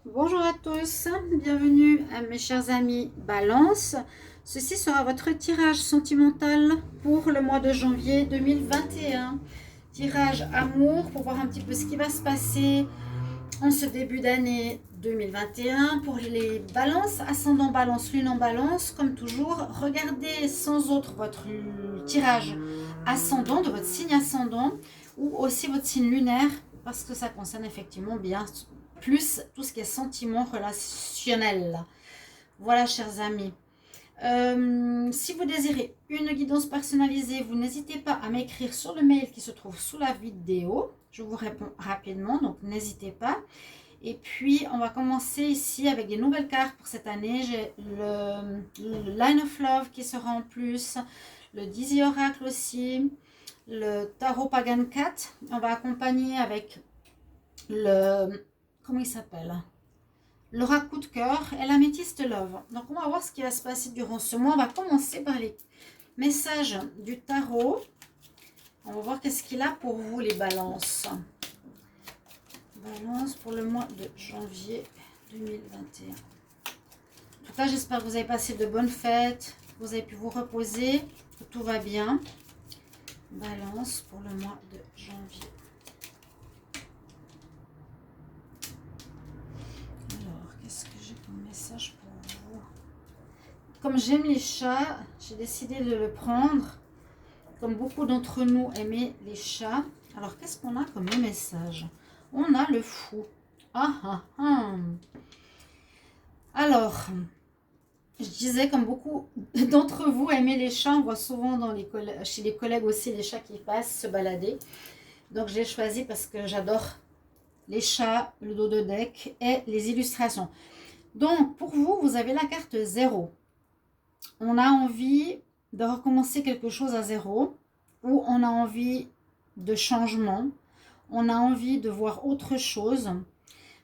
Bonjour à tous, bienvenue à mes chers amis Balance. Ceci sera votre tirage sentimental pour le mois de janvier 2021. Tirage amour pour voir un petit peu ce qui va se passer en ce début d'année 2021 pour les balances, ascendant balance, lune en balance. Comme toujours, regardez sans autre votre tirage ascendant de votre signe ascendant ou aussi votre signe lunaire parce que ça concerne effectivement bien plus tout ce qui est sentiment relationnel. Voilà, chers amis. Si vous désirez une guidance personnalisée, vous n'hésitez pas à m'écrire sur le mail qui se trouve sous la vidéo. Je vous réponds rapidement, donc n'hésitez pas. Et puis, on va commencer ici avec des nouvelles cartes pour cette année. J'ai le Line of Love qui sera en plus, le Dizzy Oracle aussi, le Tarot Pagan Cat. On va accompagner avec le... Comment il s'appelle? L'aura coup de cœur et l'améthyste love. Donc on va voir ce qui va se passer durant ce mois. On va commencer par les messages du tarot. On va voir qu'est-ce qu'il a pour vous les balances. Balance pour le mois de janvier 2021. En tout cas, j'espère que vous avez passé de bonnes fêtes, que vous avez pu vous reposer, que tout va bien. Balance pour le mois de janvier. Message pour vous. Comme j'aime les chats, j'ai décidé de le prendre. Comme beaucoup d'entre nous aimaient les chats. Alors, qu'est-ce qu'on a comme message? On a le fou. Ah ah ah. Alors, je disais, comme beaucoup d'entre vous aimaient les chats, on voit souvent chez les collègues aussi les chats qui passent se balader. Donc, j'ai choisi parce que j'adore les chats, le dos de deck et les illustrations. Donc, pour vous, vous avez la carte 0. On a envie de recommencer quelque chose à zéro, ou on a envie de changement, on a envie de voir autre chose.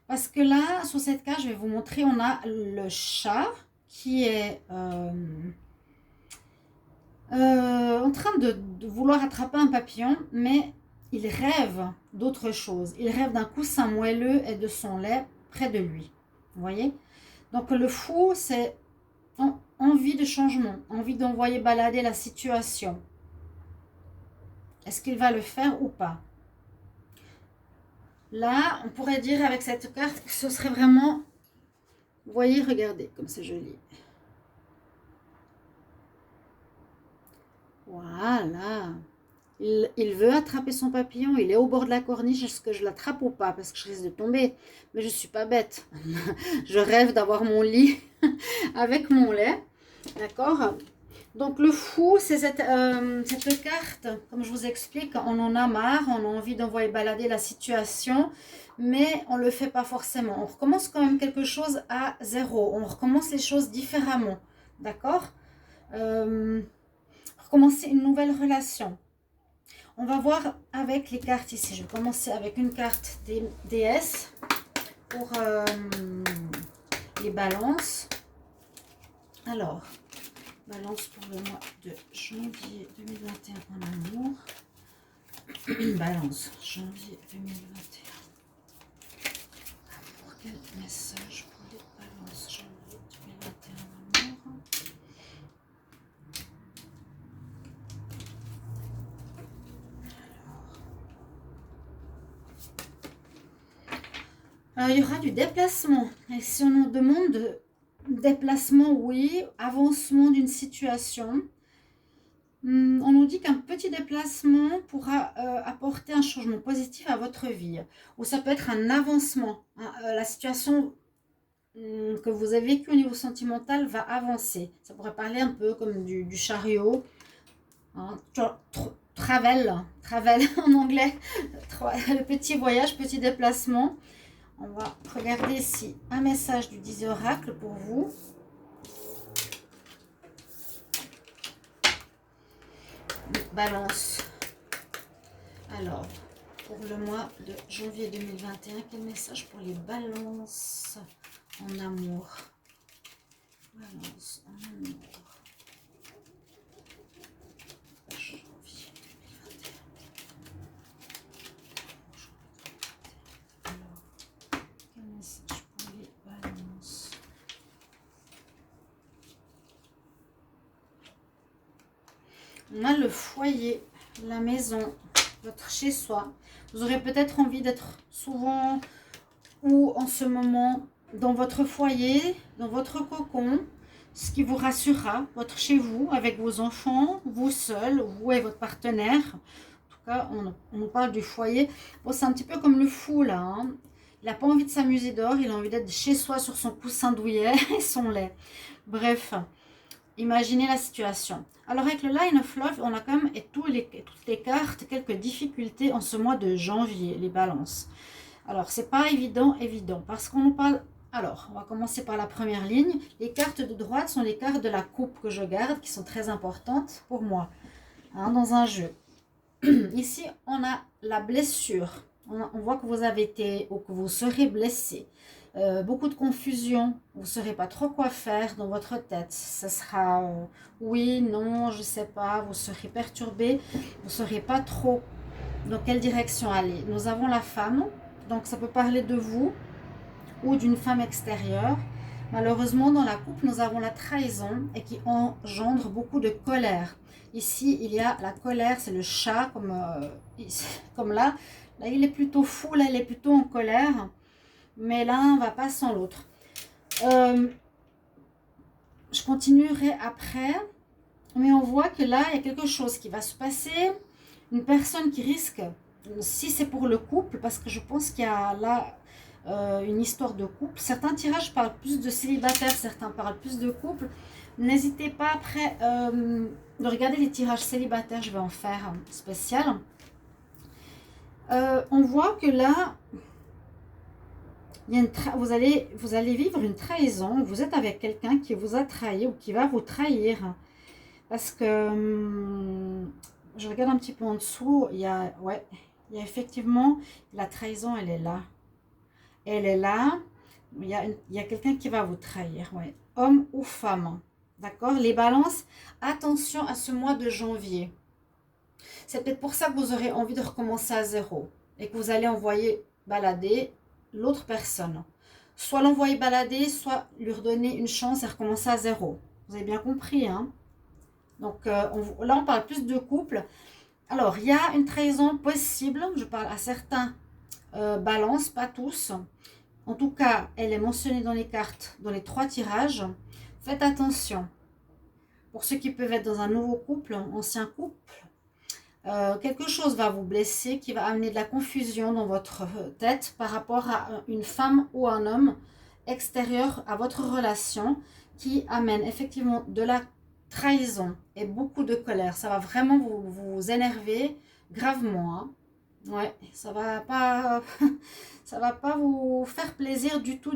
Parce que là, sur cette carte, je vais vous montrer, on a le chat qui est en train de vouloir attraper un papillon, mais il rêve d'autre chose. Il rêve d'un coussin moelleux et de son lait près de lui. Vous voyez? Donc le fou, c'est envie de changement, envie d'envoyer balader la situation. Est-ce qu'il va le faire ou pas? Là, on pourrait dire avec cette carte que ce serait vraiment... Vous voyez, regardez, comme c'est joli. Voilà. Il veut attraper son papillon, il est au bord de la corniche. Est-ce que je l'attrape ou pas? Parce que je risque de tomber. Mais je ne suis pas bête. Je rêve d'avoir mon lit avec mon lait. D'accord? Donc le fou, c'est cette carte, comme je vous explique, on en a marre, on a envie d'envoyer balader la situation, mais on ne le fait pas forcément. On recommence quand même quelque chose à zéro, on recommence les choses différemment, d'accord? Recommencer une nouvelle relation. On va voir avec les cartes ici. Je vais commencer avec une carte des déesses pour les balances. Alors... Balance pour le mois de janvier 2021 en amour. Balance, janvier 2021. Amour, quel message pour les balances, janvier 2021 en amour. Alors, il y aura du déplacement. Et si on nous demande déplacement, oui, avancement d'une situation. On nous dit qu'un petit déplacement pourra apporter un changement positif à votre vie. Ou ça peut être un avancement. La situation que vous avez vécue au niveau sentimental va avancer. Ça pourrait parler un peu comme du chariot. Hein, travel en anglais. Le petit voyage, petit déplacement. On va regarder ici un message du Dizzy Oracle pour vous. Balance. Alors, pour le mois de janvier 2021, quel message pour les balances en amour? Balance en amour. Janvier 2021. Alors, quel message pour les On a le foyer, la maison, votre chez-soi. Vous aurez peut-être envie d'être souvent ou en ce moment dans votre foyer, dans votre cocon, ce qui vous rassurera, votre chez vous, avec vos enfants, vous seul, vous et votre partenaire. En tout cas, on nous parle du foyer. Bon, c'est un petit peu comme le fou là, hein. Il n'a pas envie de s'amuser dehors, il a envie d'être chez soi sur son coussin douillet et son lait. Bref, imaginez la situation. Alors avec le Line of Love, on a quand même toutes les cartes, quelques difficultés en ce mois de janvier, les balances. Alors c'est pas évident, parce qu'on nous parle... Alors, on va commencer par la première ligne. Les cartes de droite sont les cartes de la coupe que je garde, qui sont très importantes pour moi, hein, dans un jeu. Ici, on a la blessure. On voit que vous avez été ou que vous serez blessé. Beaucoup de confusion. Vous ne saurez pas trop quoi faire dans votre tête. Ce sera oui, non, je ne sais pas. Vous serez perturbé. Vous ne saurez pas trop dans quelle direction aller. Nous avons la femme. Donc, ça peut parler de vous ou d'une femme extérieure. Malheureusement, dans la coupe, nous avons la trahison et qui engendre beaucoup de colère. Ici, il y a la colère, c'est le chat, comme là. Là, il est plutôt fou, là, il est plutôt en colère. Mais l'un ne va pas sans l'autre. Je continuerai après. Mais on voit que là, il y a quelque chose qui va se passer. Une personne qui risque, si c'est pour le couple, parce que je pense qu'il y a là une histoire de couple. Certains tirages parlent plus de célibataires, certains parlent plus de couple. N'hésitez pas après de regarder les tirages célibataires, je vais en faire un spécial. On voit que là, vous allez vivre une trahison. Vous êtes avec quelqu'un qui vous a trahi ou qui va vous trahir. Parce que je regarde un petit peu en dessous, il y a effectivement la trahison, elle est là. Elle est là. Il y a quelqu'un qui va vous trahir, ouais. Homme ou femme. D'accord? Les balances, attention à ce mois de janvier. C'est peut-être pour ça que vous aurez envie de recommencer à zéro et que vous allez envoyer balader l'autre personne. Soit l'envoyer balader, soit lui redonner une chance et recommencer à zéro. Vous avez bien compris, hein? Donc là, on parle plus de couple. Alors, il y a une trahison possible. Je parle à certains balances, pas tous. En tout cas, elle est mentionnée dans les cartes, dans les 3 tirages. Faites attention. Pour ceux qui peuvent être dans un nouveau couple, un ancien couple, quelque chose va vous blesser, qui va amener de la confusion dans votre tête par rapport à une femme ou un homme extérieur à votre relation, qui amène effectivement de la trahison et beaucoup de colère. Ça va vraiment vous énerver gravement, hein. Ouais, ça va pas ça va pas vous faire plaisir du tout.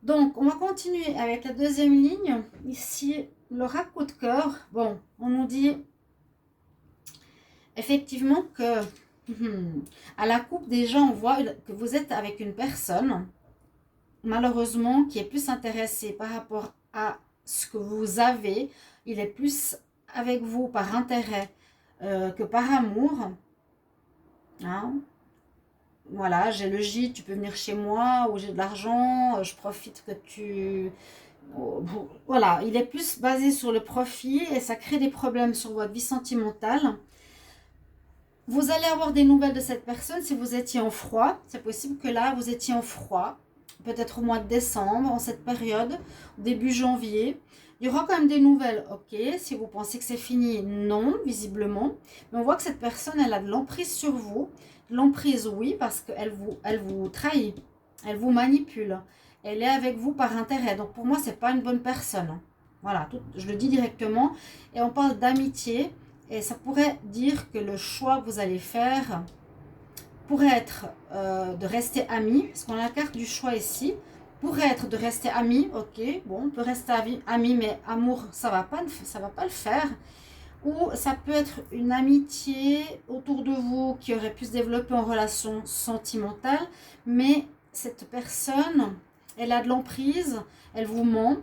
Donc, on va continuer avec la deuxième ligne. Ici, l'oracle coup de cœur. Bon, on nous dit effectivement que à la coupe, déjà, on voit que vous êtes avec une personne, malheureusement, qui est plus intéressée par rapport à ce que vous avez. Il est plus avec vous par intérêt que par amour. Hein? Voilà, j'ai le gîte, tu peux venir chez moi, ou j'ai de l'argent, je profite que tu... Voilà, il est plus basé sur le profit et ça crée des problèmes sur votre vie sentimentale. Vous allez avoir des nouvelles de cette personne si vous étiez en froid. C'est possible que là, vous étiez en froid, peut-être au mois de décembre, en cette période, début janvier. Il y aura quand même des nouvelles, ok. Si vous pensez que c'est fini, non, visiblement. Mais on voit que cette personne, elle a de l'emprise sur vous. L'emprise, oui, parce qu'elle vous trahit. Elle vous manipule. Elle est avec vous par intérêt. Donc pour moi, c'est pas une bonne personne. Voilà, je le dis directement. Et on parle d'amitié. Et ça pourrait dire que le choix que vous allez faire pourrait être de rester amis. Parce qu'on a la carte du choix ici. Pourrait être de rester amis, ok, bon, on peut rester amis, mais amour, ça va pas le faire. Ou ça peut être une amitié autour de vous qui aurait pu se développer en relation sentimentale, mais cette personne, elle a de l'emprise, elle vous ment.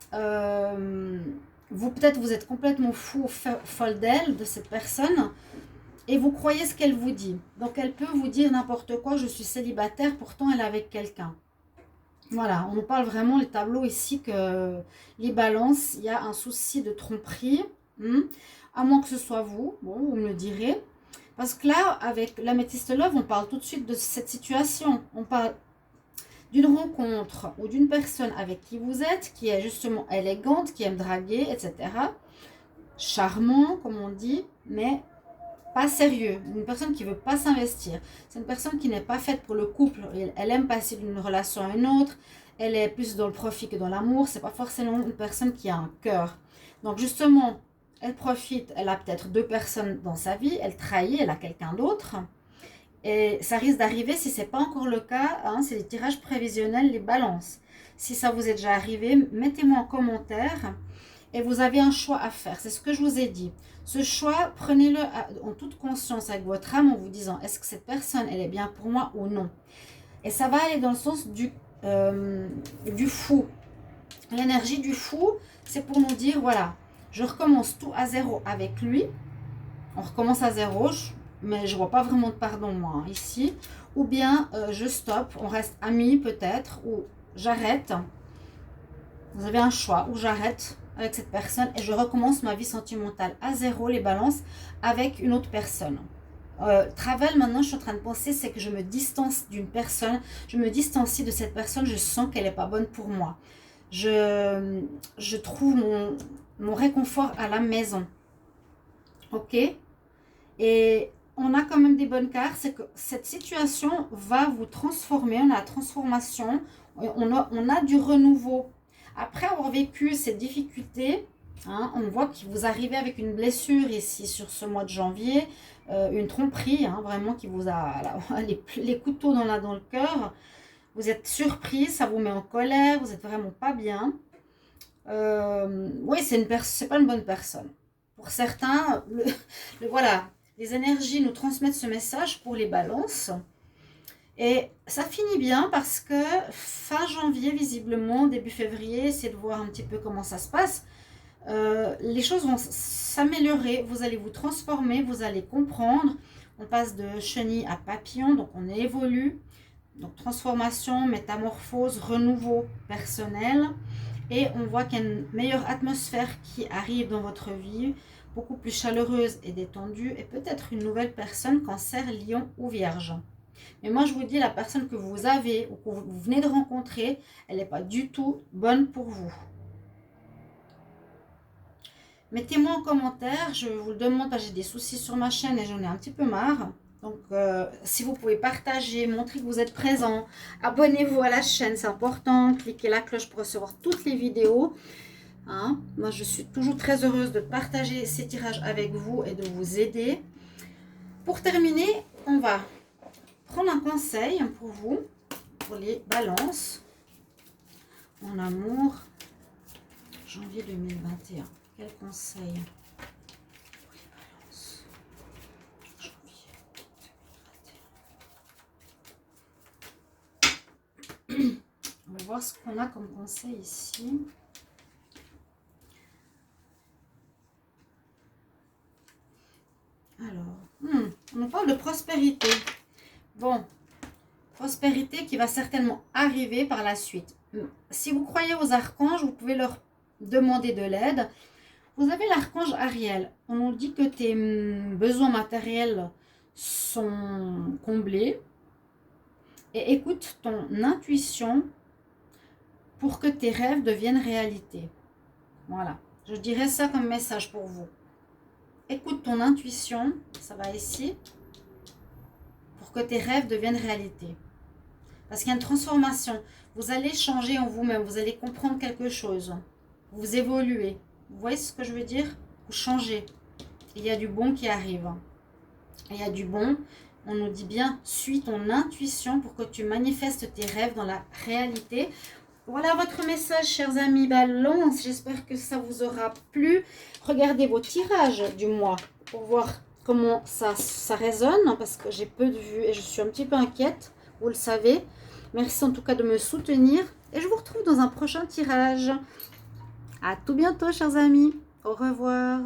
Peut-être vous êtes complètement fou ou folle d'elle, de cette personne, et vous croyez ce qu'elle vous dit. Donc elle peut vous dire n'importe quoi, je suis célibataire, pourtant elle est avec quelqu'un. Voilà, on nous parle vraiment, les tableaux ici, que les balances, il y a un souci de tromperie. À moins que ce soit vous, bon, vous me le direz. Parce que là, avec l'améthyste love, on parle tout de suite de cette situation. On parle d'une rencontre ou d'une personne avec qui vous êtes, qui est justement élégante, qui aime draguer, etc. Charmant, comme on dit, mais pas sérieux. Une personne qui ne veut pas s'investir. C'est une personne qui n'est pas faite pour le couple. Elle aime passer d'une relation à une autre. Elle est plus dans le profit que dans l'amour. C'est pas forcément une personne qui a un cœur. Donc justement, elle profite. Elle a peut-être 2 personnes dans sa vie. Elle trahit. Elle a quelqu'un d'autre. Et ça risque d'arriver, si ce n'est pas encore le cas, hein, c'est les tirages prévisionnels, les balances. Si ça vous est déjà arrivé, mettez-moi en commentaire. Et vous avez un choix à faire. C'est ce que je vous ai dit. Ce choix, prenez-le en toute conscience avec votre âme en vous disant, est-ce que cette personne, elle est bien pour moi ou non? Et ça va aller dans le sens du fou. L'énergie du fou, c'est pour nous dire, voilà, je recommence tout à zéro avec lui. On recommence à zéro, mais je ne vois pas vraiment de pardon, moi, ici. Ou bien, je stoppe, on reste amis peut-être, ou j'arrête. Vous avez un choix, ou j'arrête avec cette personne et je recommence ma vie sentimentale à zéro, les balances, avec une autre personne. Travel, maintenant, je suis en train de penser, c'est que je me distance d'une personne, je me distancie de cette personne, je sens qu'elle n'est pas bonne pour moi. Je trouve mon réconfort à la maison. Ok? Et on a quand même des bonnes cartes, c'est que cette situation va vous transformer, on a la transformation, on a du renouveau. Après avoir vécu ces difficultés, hein, on voit que vous arrivez avec une blessure ici sur ce mois de janvier, une tromperie, hein, vraiment qui vous a les couteaux dans le cœur. Vous êtes surpris, ça vous met en colère, vous n'êtes vraiment pas bien. Oui, c'est pas une bonne personne. Pour certains, voilà, les énergies nous transmettent ce message pour les balances. Et ça finit bien parce que fin janvier, visiblement, début février, essayez de voir un petit peu comment ça se passe. Les choses vont s'améliorer, vous allez vous transformer, vous allez comprendre. On passe de chenille à papillon, donc on évolue. Donc transformation, métamorphose, renouveau personnel. Et on voit qu'il y a une meilleure atmosphère qui arrive dans votre vie, beaucoup plus chaleureuse et détendue. Et peut-être une nouvelle personne, Cancer, Lion ou Vierge. Mais moi, je vous dis, la personne que vous avez ou que vous venez de rencontrer, elle n'est pas du tout bonne pour vous. Mettez-moi en commentaire, je vous le demande, parce que j'ai des soucis sur ma chaîne et j'en ai un petit peu marre. Donc, si vous pouvez partager, montrer que vous êtes présent, abonnez-vous à la chaîne, c'est important. Cliquez la cloche pour recevoir toutes les vidéos. Hein? Moi, je suis toujours très heureuse de partager ces tirages avec vous et de vous aider. Pour terminer, on va prendre un conseil pour vous, pour les balances. En amour, janvier 2021. Quel conseil pour les balances? Janvier 2021. On va voir ce qu'on a comme conseil ici. Alors, on nous parle de prospérité. Bon, prospérité qui va certainement arriver par la suite. Si vous croyez aux archanges, vous pouvez leur demander de l'aide. Vous avez l'archange Ariel. On nous dit que tes besoins matériels sont comblés. Et écoute ton intuition pour que tes rêves deviennent réalité. Voilà, je dirais ça comme message pour vous. Écoute ton intuition, ça va ici, pour que tes rêves deviennent réalité. Parce qu'il y a une transformation. Vous allez changer en vous-même, vous allez comprendre quelque chose. Vous évoluez. Vous voyez ce que je veux dire? Vous changez. Il y a du bon qui arrive. Il y a du bon. On nous dit bien, suis ton intuition pour que tu manifestes tes rêves dans la réalité. Voilà votre message, chers amis Balance. J'espère que ça vous aura plu. Regardez vos tirages du mois pour voir comment ça résonne. Parce que j'ai peu de vues et je suis un petit peu inquiète. Vous le savez. Merci en tout cas de me soutenir. Et je vous retrouve dans un prochain tirage. À tout bientôt, chers amis. Au revoir.